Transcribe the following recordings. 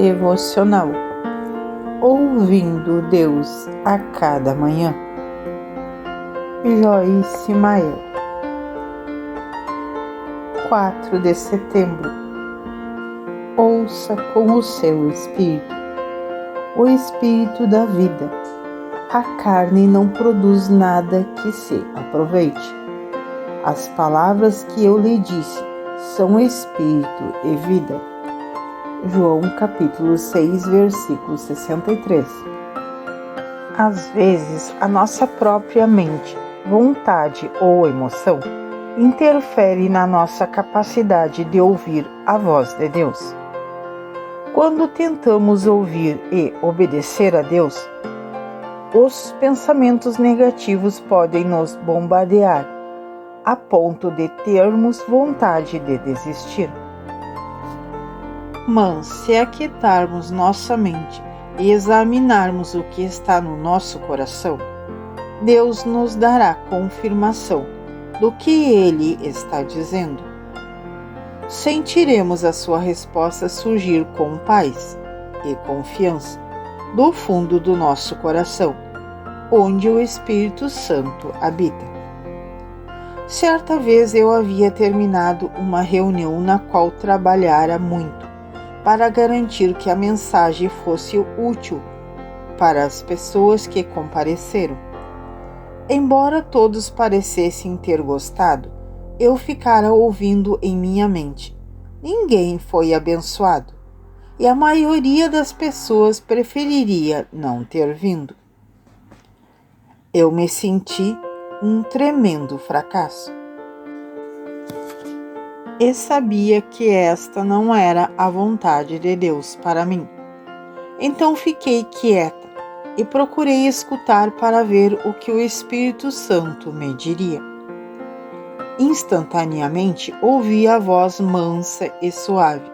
Devocional Ouvindo Deus a cada manhã. Joyce Meyer. 4 de setembro. Ouça com o seu espírito, o espírito da vida. A carne não produz nada que se aproveite. As palavras que eu lhe disse são espírito e vida. João capítulo 6, versículo 63. Às vezes, a nossa própria mente, vontade ou emoção interfere na nossa capacidade de ouvir a voz de Deus. Quando tentamos ouvir e obedecer a Deus, os pensamentos negativos podem nos bombardear, a ponto de termos vontade de desistir. Mas se aquietarmos nossa mente e examinarmos o que está no nosso coração, Deus nos dará confirmação do que Ele está dizendo. Sentiremos a sua resposta surgir com paz e confiança do fundo do nosso coração, onde o Espírito Santo habita. Certa vez eu havia terminado uma reunião na qual trabalhara muito para garantir que a mensagem fosse útil para as pessoas que compareceram. Embora todos parecessem ter gostado, eu ficara ouvindo em minha mente. Ninguém foi abençoado, e a maioria das pessoas preferiria não ter vindo. Eu me senti um tremendo fracasso. E sabia que esta não era a vontade de Deus para mim. Então fiquei quieta e procurei escutar para ver o que o Espírito Santo me diria. Instantaneamente ouvi a voz mansa e suave,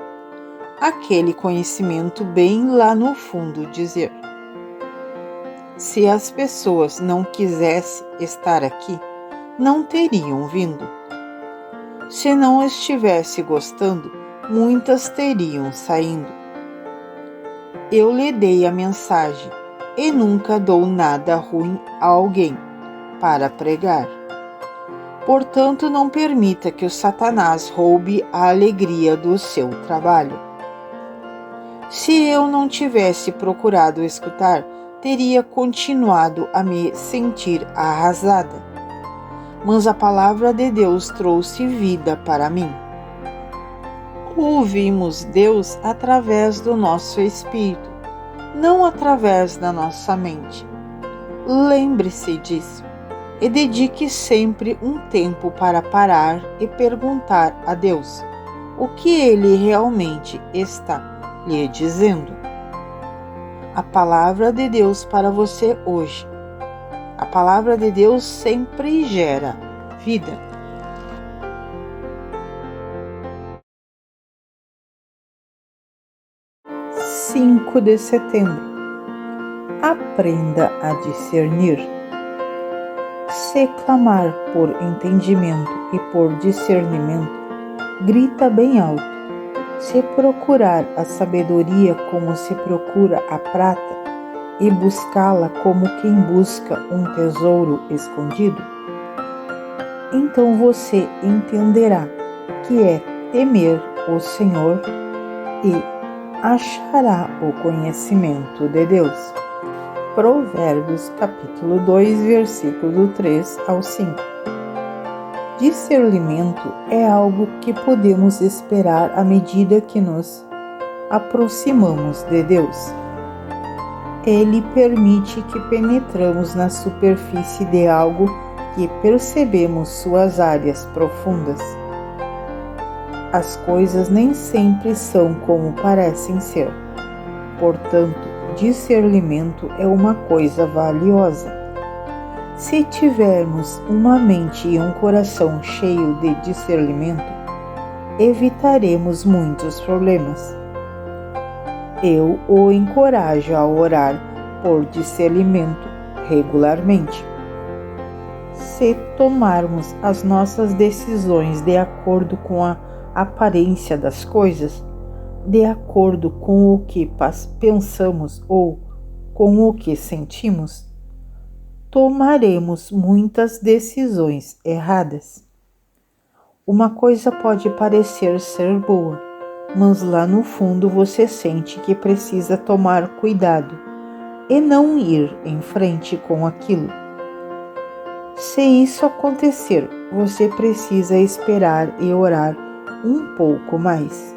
aquele conhecimento bem lá no fundo dizer: se as pessoas não quisessem estar aqui, não teriam vindo. Se não estivesse gostando, muitas teriam saindo. Eu lhe dei a mensagem e nunca dou nada ruim a alguém para pregar. Portanto, não permita que o Satanás roube a alegria do seu trabalho. Se eu não tivesse procurado escutar, teria continuado a me sentir arrasada. Mas a palavra de Deus trouxe vida para mim. Ouvimos Deus através do nosso espírito, não através da nossa mente. Lembre-se disso e dedique sempre um tempo para parar e perguntar a Deus o que Ele realmente está lhe dizendo. A palavra de Deus para você hoje. A palavra de Deus sempre gera vida. (5 de setembro) Aprenda a discernir. Se clamar por entendimento e por discernimento, grita bem alto. Se procurar a sabedoria como se procura a prata, e buscá-la como quem busca um tesouro escondido, então você entenderá que é temer o Senhor e achará o conhecimento de Deus. Provérbios capítulo 2, versículo 3 ao 5. Discernimento é algo que podemos esperar à medida que nos aproximamos de Deus. Ele permite que penetramos na superfície de algo e percebemos suas áreas profundas. As coisas nem sempre são como parecem ser. Portanto, discernimento é uma coisa valiosa. Se tivermos uma mente e um coração cheio de discernimento, evitaremos muitos problemas. Eu o encorajo a orar por discernimento regularmente. Se tomarmos as nossas decisões de acordo com a aparência das coisas, de acordo com o que pensamos ou com o que sentimos, tomaremos muitas decisões erradas. Uma coisa pode parecer ser boa, mas lá no fundo você sente que precisa tomar cuidado e não ir em frente com aquilo. Se isso acontecer, você precisa esperar e orar um pouco mais,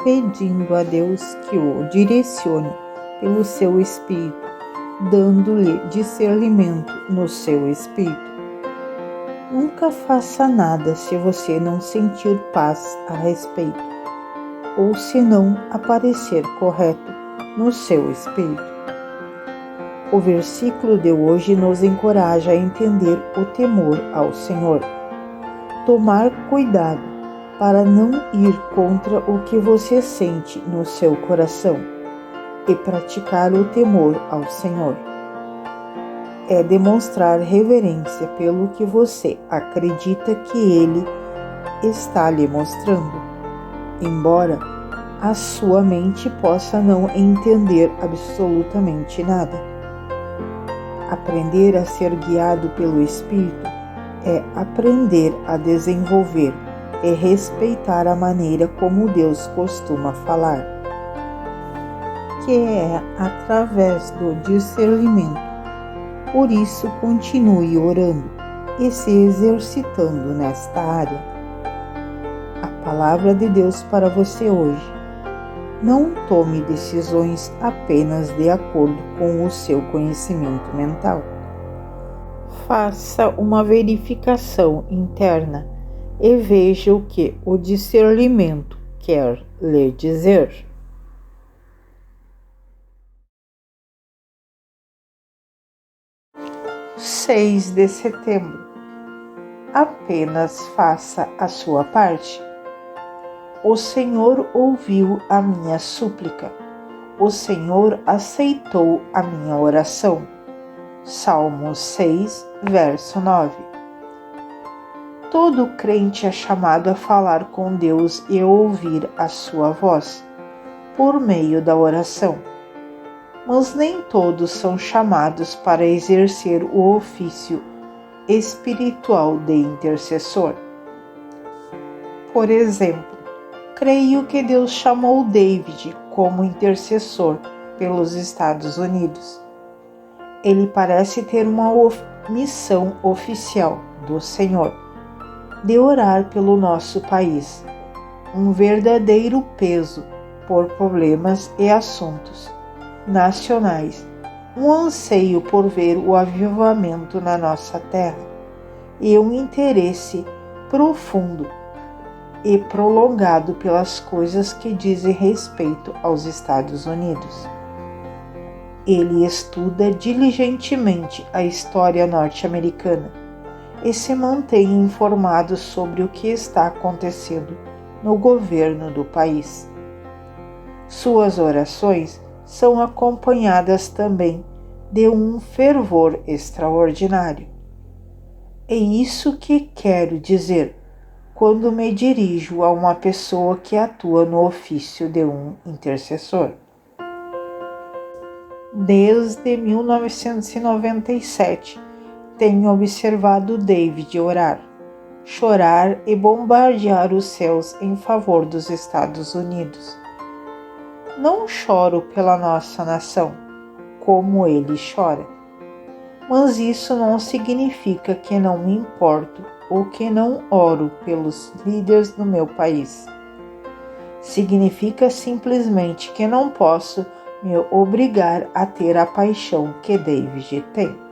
pedindo a Deus que o direcione pelo seu espírito, dando-lhe discernimento no seu espírito. Nunca faça nada se você não sentir paz a respeito, ou se não aparecer correto no seu espírito. O versículo de hoje nos encoraja a entender o temor ao Senhor, tomar cuidado para não ir contra o que você sente no seu coração e praticar o temor ao Senhor. É demonstrar reverência pelo que você acredita que Ele está lhe mostrando, embora a sua mente possa não entender absolutamente nada. Aprender a ser guiado pelo Espírito é aprender a desenvolver e respeitar a maneira como Deus costuma falar, que é através do discernimento. Por isso, continue orando e se exercitando nesta área. A palavra de Deus para você hoje. Não tome decisões apenas de acordo com o seu conhecimento mental. Faça uma verificação interna e veja o que o discernimento quer lhe dizer. 6 de setembro. Apenas faça a sua parte. O Senhor ouviu a minha súplica. O Senhor aceitou a minha oração. Salmo 6, verso 9. Todo crente é chamado a falar com Deus e ouvir a sua voz, por meio da oração. Mas nem todos são chamados para exercer o ofício espiritual de intercessor. Por exemplo, creio que Deus chamou David como intercessor pelos Estados Unidos. Ele parece ter uma missão oficial do Senhor de orar pelo nosso país, um verdadeiro peso por problemas e assuntos nacionais, um anseio por ver o avivamento na nossa terra e um interesse profundo e prolongado pelas coisas que dizem respeito aos Estados Unidos. Ele estuda diligentemente a história norte-americana e se mantém informado sobre o que está acontecendo no governo do país. Suas orações são acompanhadas também de um fervor extraordinário. É isso que quero dizer quando me dirijo a uma pessoa que atua no ofício de um intercessor. Desde 1997, tenho observado David orar, chorar e bombardear os céus em favor dos Estados Unidos. Não choro pela nossa nação, como ele chora, mas isso não significa que não me importo ou que não oro pelos líderes do meu país. Significa simplesmente que não posso me obrigar a ter a paixão que David tem.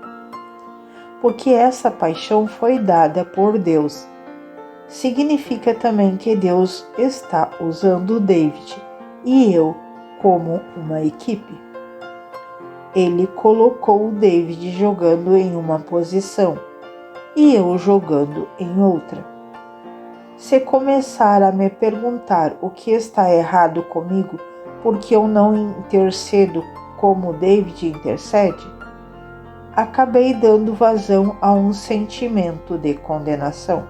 Porque essa paixão foi dada por Deus. Significa também que Deus está usando David e eu como uma equipe. Ele colocou David jogando em uma posição e eu jogando em outra. Se começar a me perguntar o que está errado comigo porque eu não intercedo como David intercede, acabei dando vazão a um sentimento de condenação.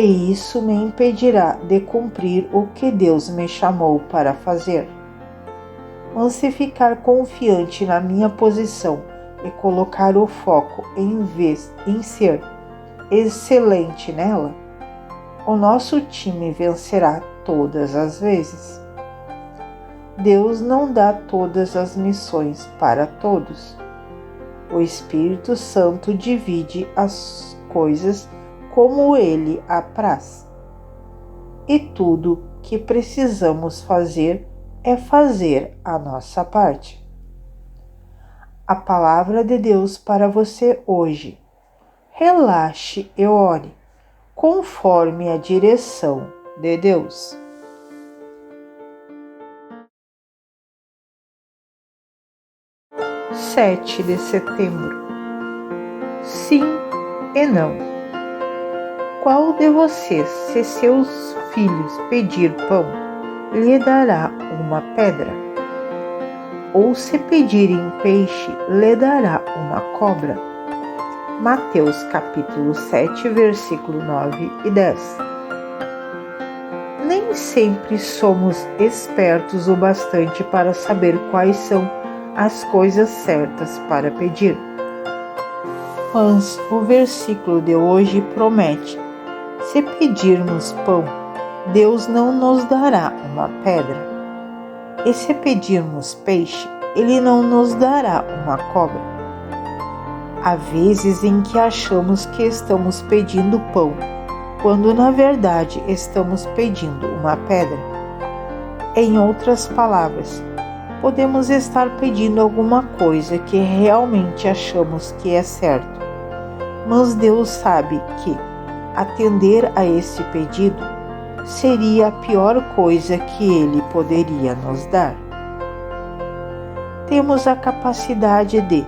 e isso me impedirá de cumprir o que Deus me chamou para fazer. Mas se ficar confiante na minha posição e colocar o foco em vez em ser excelente nela, o nosso time vencerá todas as vezes. Deus não dá todas as missões para todos. O Espírito Santo divide as coisas como Ele apraz. E tudo que precisamos fazer é fazer a nossa parte. A palavra de Deus para você hoje. Relaxe e ore, conforme a direção de Deus. 7 de setembro. Sim e não. Qual de vocês, se seus filhos pedir pão, lhe dará uma pedra? Ou se pedirem peixe, lhe dará uma cobra? Mateus capítulo 7, versículo 9 e 10. Nem sempre somos espertos o bastante para saber quais são as coisas certas para pedir. Mas o versículo de hoje promete: se pedirmos pão, Deus não nos dará uma pedra. E se pedirmos peixe, Ele não nos dará uma cobra. Há vezes em que achamos que estamos pedindo pão, quando na verdade estamos pedindo uma pedra. Em outras palavras, podemos estar pedindo alguma coisa que realmente achamos que é certo, mas Deus sabe que atender a esse pedido seria a pior coisa que Ele poderia nos dar. Temos a capacidade de,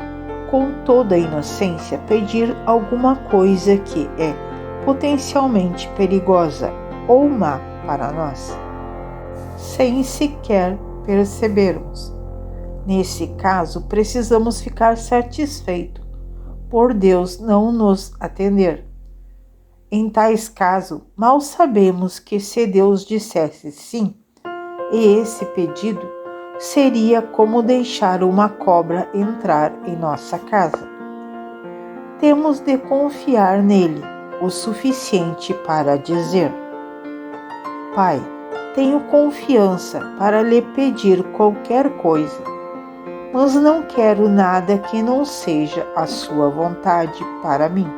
com toda a inocência, pedir alguma coisa que é potencialmente perigosa ou má para nós, sem sequer percebermos. Nesse caso, precisamos ficar satisfeitos por Deus não nos atender. Em tais casos, mal sabemos que se Deus dissesse sim, e esse pedido seria como deixar uma cobra entrar em nossa casa. Temos de confiar nele o suficiente para dizer: Pai, tenho confiança para lhe pedir qualquer coisa, mas não quero nada que não seja a sua vontade para mim.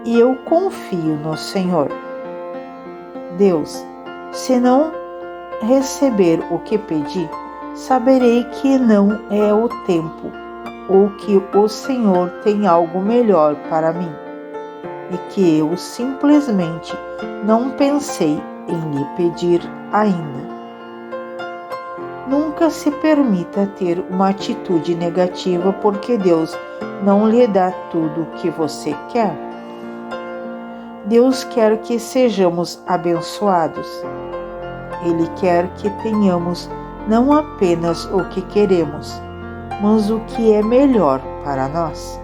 E eu confio no Senhor. Deus, se não receber o que pedi, saberei que não é o tempo, ou que o Senhor tem algo melhor para mim, e que eu simplesmente não pensei em lhe pedir ainda. Nunca se permita ter uma atitude negativa porque Deus não lhe dá tudo o que você quer. Deus quer que sejamos abençoados. Ele quer que tenhamos não apenas o que queremos, mas o que é melhor para nós.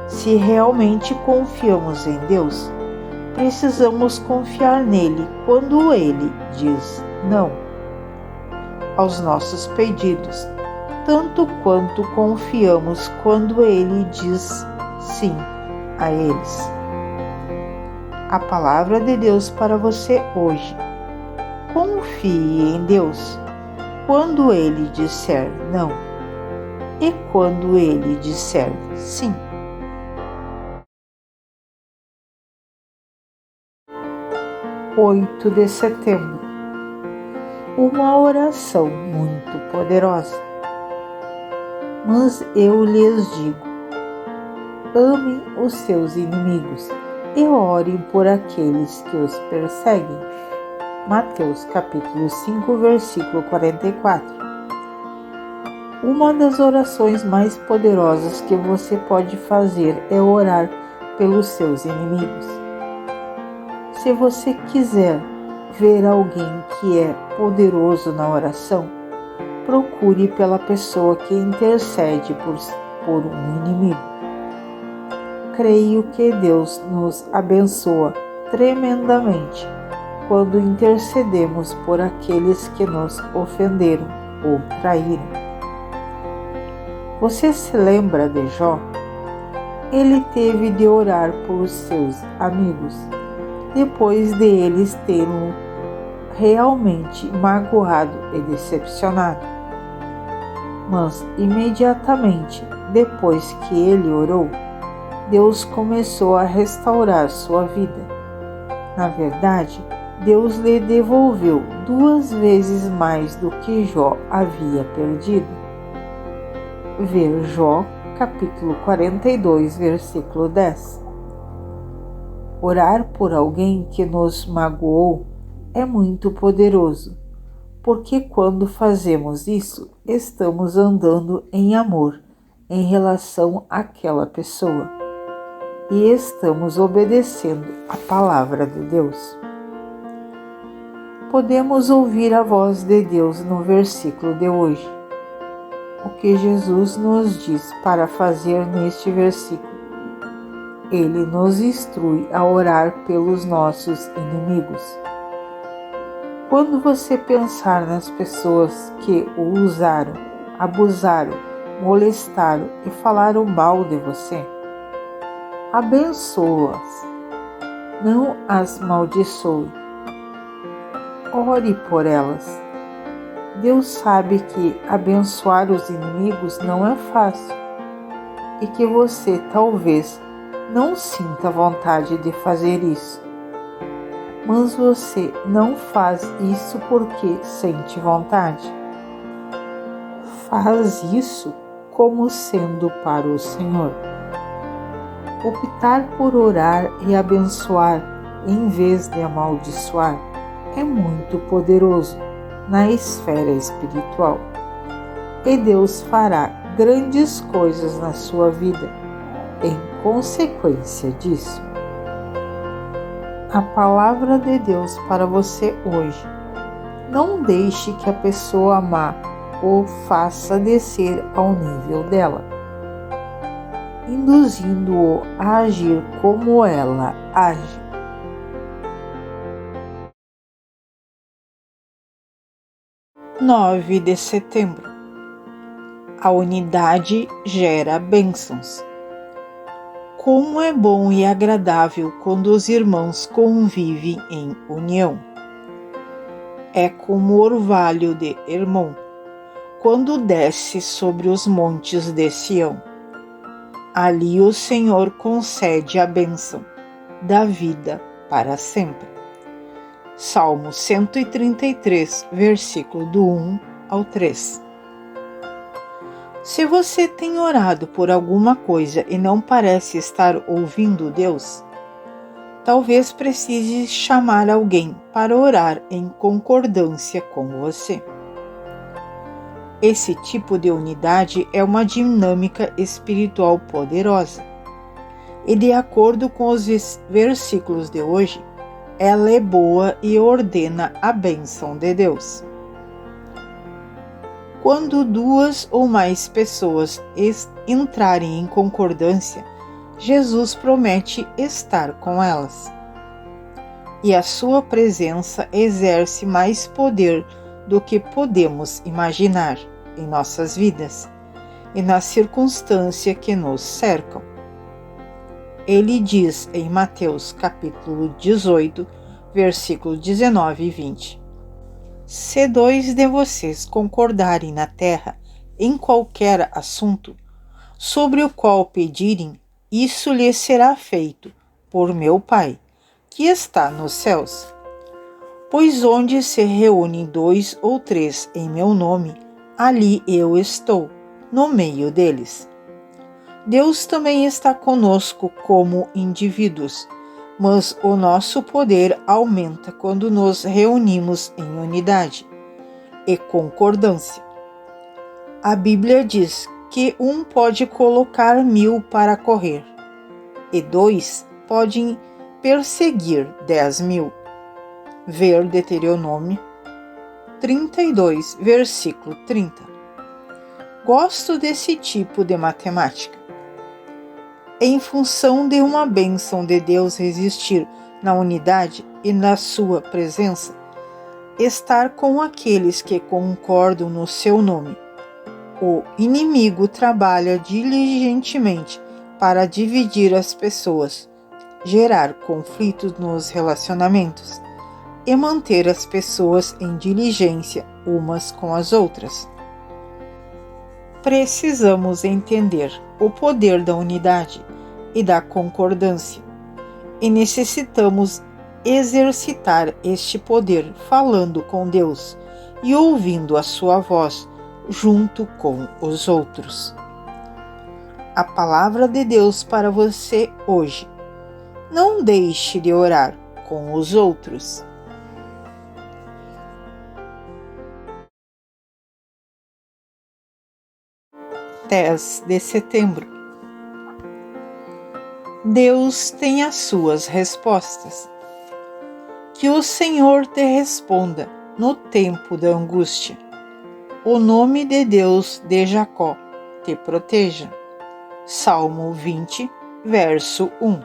Se realmente confiamos em Deus, precisamos confiar nele quando ele diz não aos nossos pedidos, tanto quanto confiamos quando ele diz sim a eles. A palavra de Deus para você hoje. Confie em Deus quando ele disser não e quando ele disser sim. 8 de setembro. Uma oração muito poderosa. Mas eu lhes digo: amem os seus inimigos e orem por aqueles que os perseguem. Mateus capítulo 5, versículo 44. Uma das orações mais poderosas que você pode fazer é orar pelos seus inimigos. Se você quiser ver alguém que é poderoso na oração, procure pela pessoa que intercede por um inimigo. Creio que Deus nos abençoa tremendamente quando intercedemos por aqueles que nos ofenderam ou traíram. Você se lembra de Jó? Ele teve de orar por seus amigos, depois de eles terem realmente magoado e decepcionado. Mas imediatamente depois que ele orou, Deus começou a restaurar sua vida. Na verdade, Deus lhe devolveu 2 vezes mais do que Jó havia perdido. Ver Jó, capítulo 42, versículo 10. Orar por alguém que nos magoou é muito poderoso, porque quando fazemos isso, estamos andando em amor em relação àquela pessoa e estamos obedecendo a palavra de Deus. Podemos ouvir a voz de Deus no versículo de hoje. O que Jesus nos diz para fazer neste versículo? Ele nos instrui a orar pelos nossos inimigos. Quando você pensar nas pessoas que o usaram, abusaram, molestaram e falaram mal de você, abençoa-as, não as maldiçoe. Ore por elas. Deus sabe que abençoar os inimigos não é fácil e que você talvez não sinta vontade de fazer isso. Mas você não faz isso porque sente vontade. Faz isso como sendo para o Senhor. Optar por orar e abençoar em vez de amaldiçoar é muito poderoso na esfera espiritual. E Deus fará grandes coisas na sua vida em consequência disso. A palavra de Deus para você hoje. Não deixe que a pessoa má o faça descer ao nível dela, induzindo-o a agir como ela age. 9 de setembro. A unidade gera bênçãos. Como é bom e agradável quando os irmãos convivem em união. É como o orvalho de Hermon, quando desce sobre os montes de Sião. Ali o Senhor concede a bênção da vida para sempre. Salmo 133, versículo do 1 ao 3. Se você tem orado por alguma coisa e não parece estar ouvindo Deus, talvez precise chamar alguém para orar em concordância com você. Esse tipo de unidade é uma dinâmica espiritual poderosa. E de acordo com os versículos de hoje, ela é boa e ordena a bênção de Deus. Quando 2 ou mais pessoas entrarem em concordância, Jesus promete estar com elas. E a sua presença exerce mais poder do que podemos imaginar em nossas vidas e na circunstância que nos cercam. Ele diz em Mateus capítulo 18, versículo 19 e 20: Se 2 de vocês concordarem na terra em qualquer assunto, sobre o qual pedirem, isso lhes será feito por meu Pai, que está nos céus. Pois onde se reúnem 2 ou 3 em meu nome, ali eu estou, no meio deles. Deus também está conosco como indivíduos, mas o nosso poder aumenta quando nos reunimos em unidade e concordância. A Bíblia diz que 1 pode colocar 1000 para correr, e 2 podem perseguir 10.000. Ver Deuteronômio 32, versículo 30. Gosto desse tipo de matemática. Em função de uma bênção de Deus existir na unidade e na sua presença, estar com aqueles que concordam no seu nome. O inimigo trabalha diligentemente para dividir as pessoas, gerar conflitos nos relacionamentos e manter as pessoas em diligência umas com as outras. Precisamos entender o poder da unidade e da concordância, e necessitamos exercitar este poder falando com Deus e ouvindo a sua voz junto com os outros. A palavra de Deus para você hoje: não deixe de orar com os outros. 10 de setembro. Deus tem as suas respostas. Que o Senhor te responda no tempo da angústia. O nome de Deus de Jacó te proteja. Salmo 20, verso 1.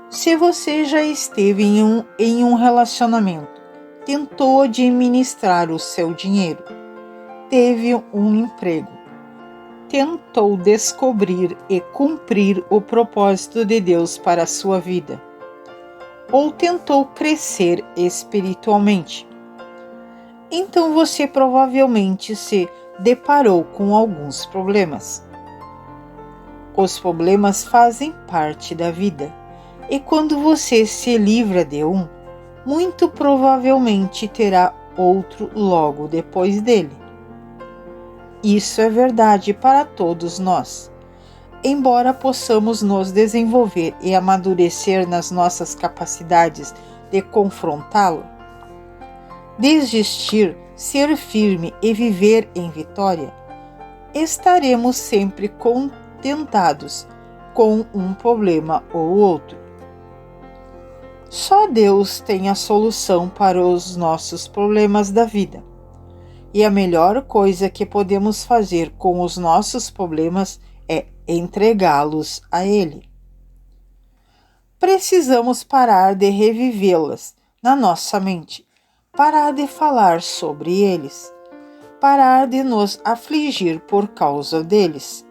Se você já esteve em um relacionamento, tentou administrar o seu dinheiro, teve um emprego, tentou descobrir e cumprir o propósito de Deus para a sua vida, ou tentou crescer espiritualmente, então você provavelmente se deparou com alguns problemas. Os problemas fazem parte da vida, e quando você se livra de um, muito provavelmente terá outro logo depois dele. Isso é verdade para todos nós. Embora possamos nos desenvolver e amadurecer nas nossas capacidades de confrontá-lo, desistir, ser firme e viver em vitória, estaremos sempre contentados com um problema ou outro. Só Deus tem a solução para os nossos problemas da vida. E a melhor coisa que podemos fazer com os nossos problemas é entregá-los a Ele. Precisamos parar de revivê-las na nossa mente, parar de falar sobre eles, parar de nos afligir por causa deles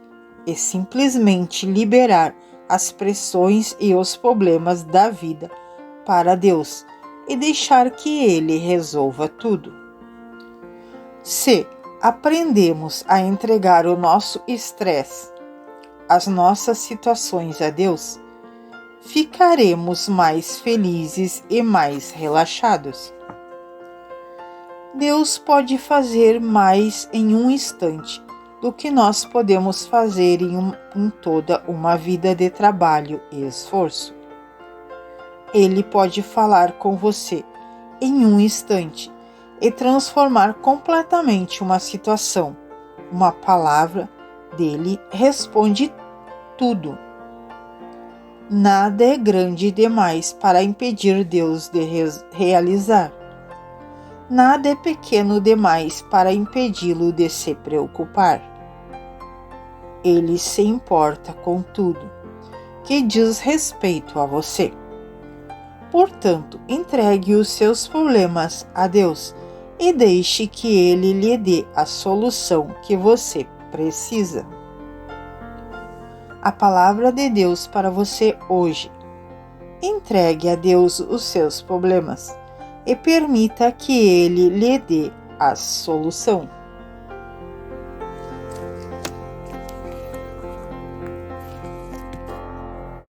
e simplesmente liberar as pressões e os problemas da vida para Deus e deixar que Ele resolva tudo. Se aprendemos a entregar o nosso estresse, as nossas situações a Deus, ficaremos mais felizes e mais relaxados. Deus pode fazer mais em um instante do que nós podemos fazer em toda uma vida de trabalho e esforço. Ele pode falar com você em um instante e transformar completamente uma situação. Uma palavra dele responde tudo. Nada é grande demais para impedir Deus de realizar. Nada é pequeno demais para impedi-lo de se preocupar. Ele se importa com tudo que diz respeito a você. Portanto, entregue os seus problemas a Deus e deixe que Ele lhe dê a solução que você precisa. A palavra de Deus para você hoje: entregue a Deus os seus problemas e permita que Ele lhe dê a solução.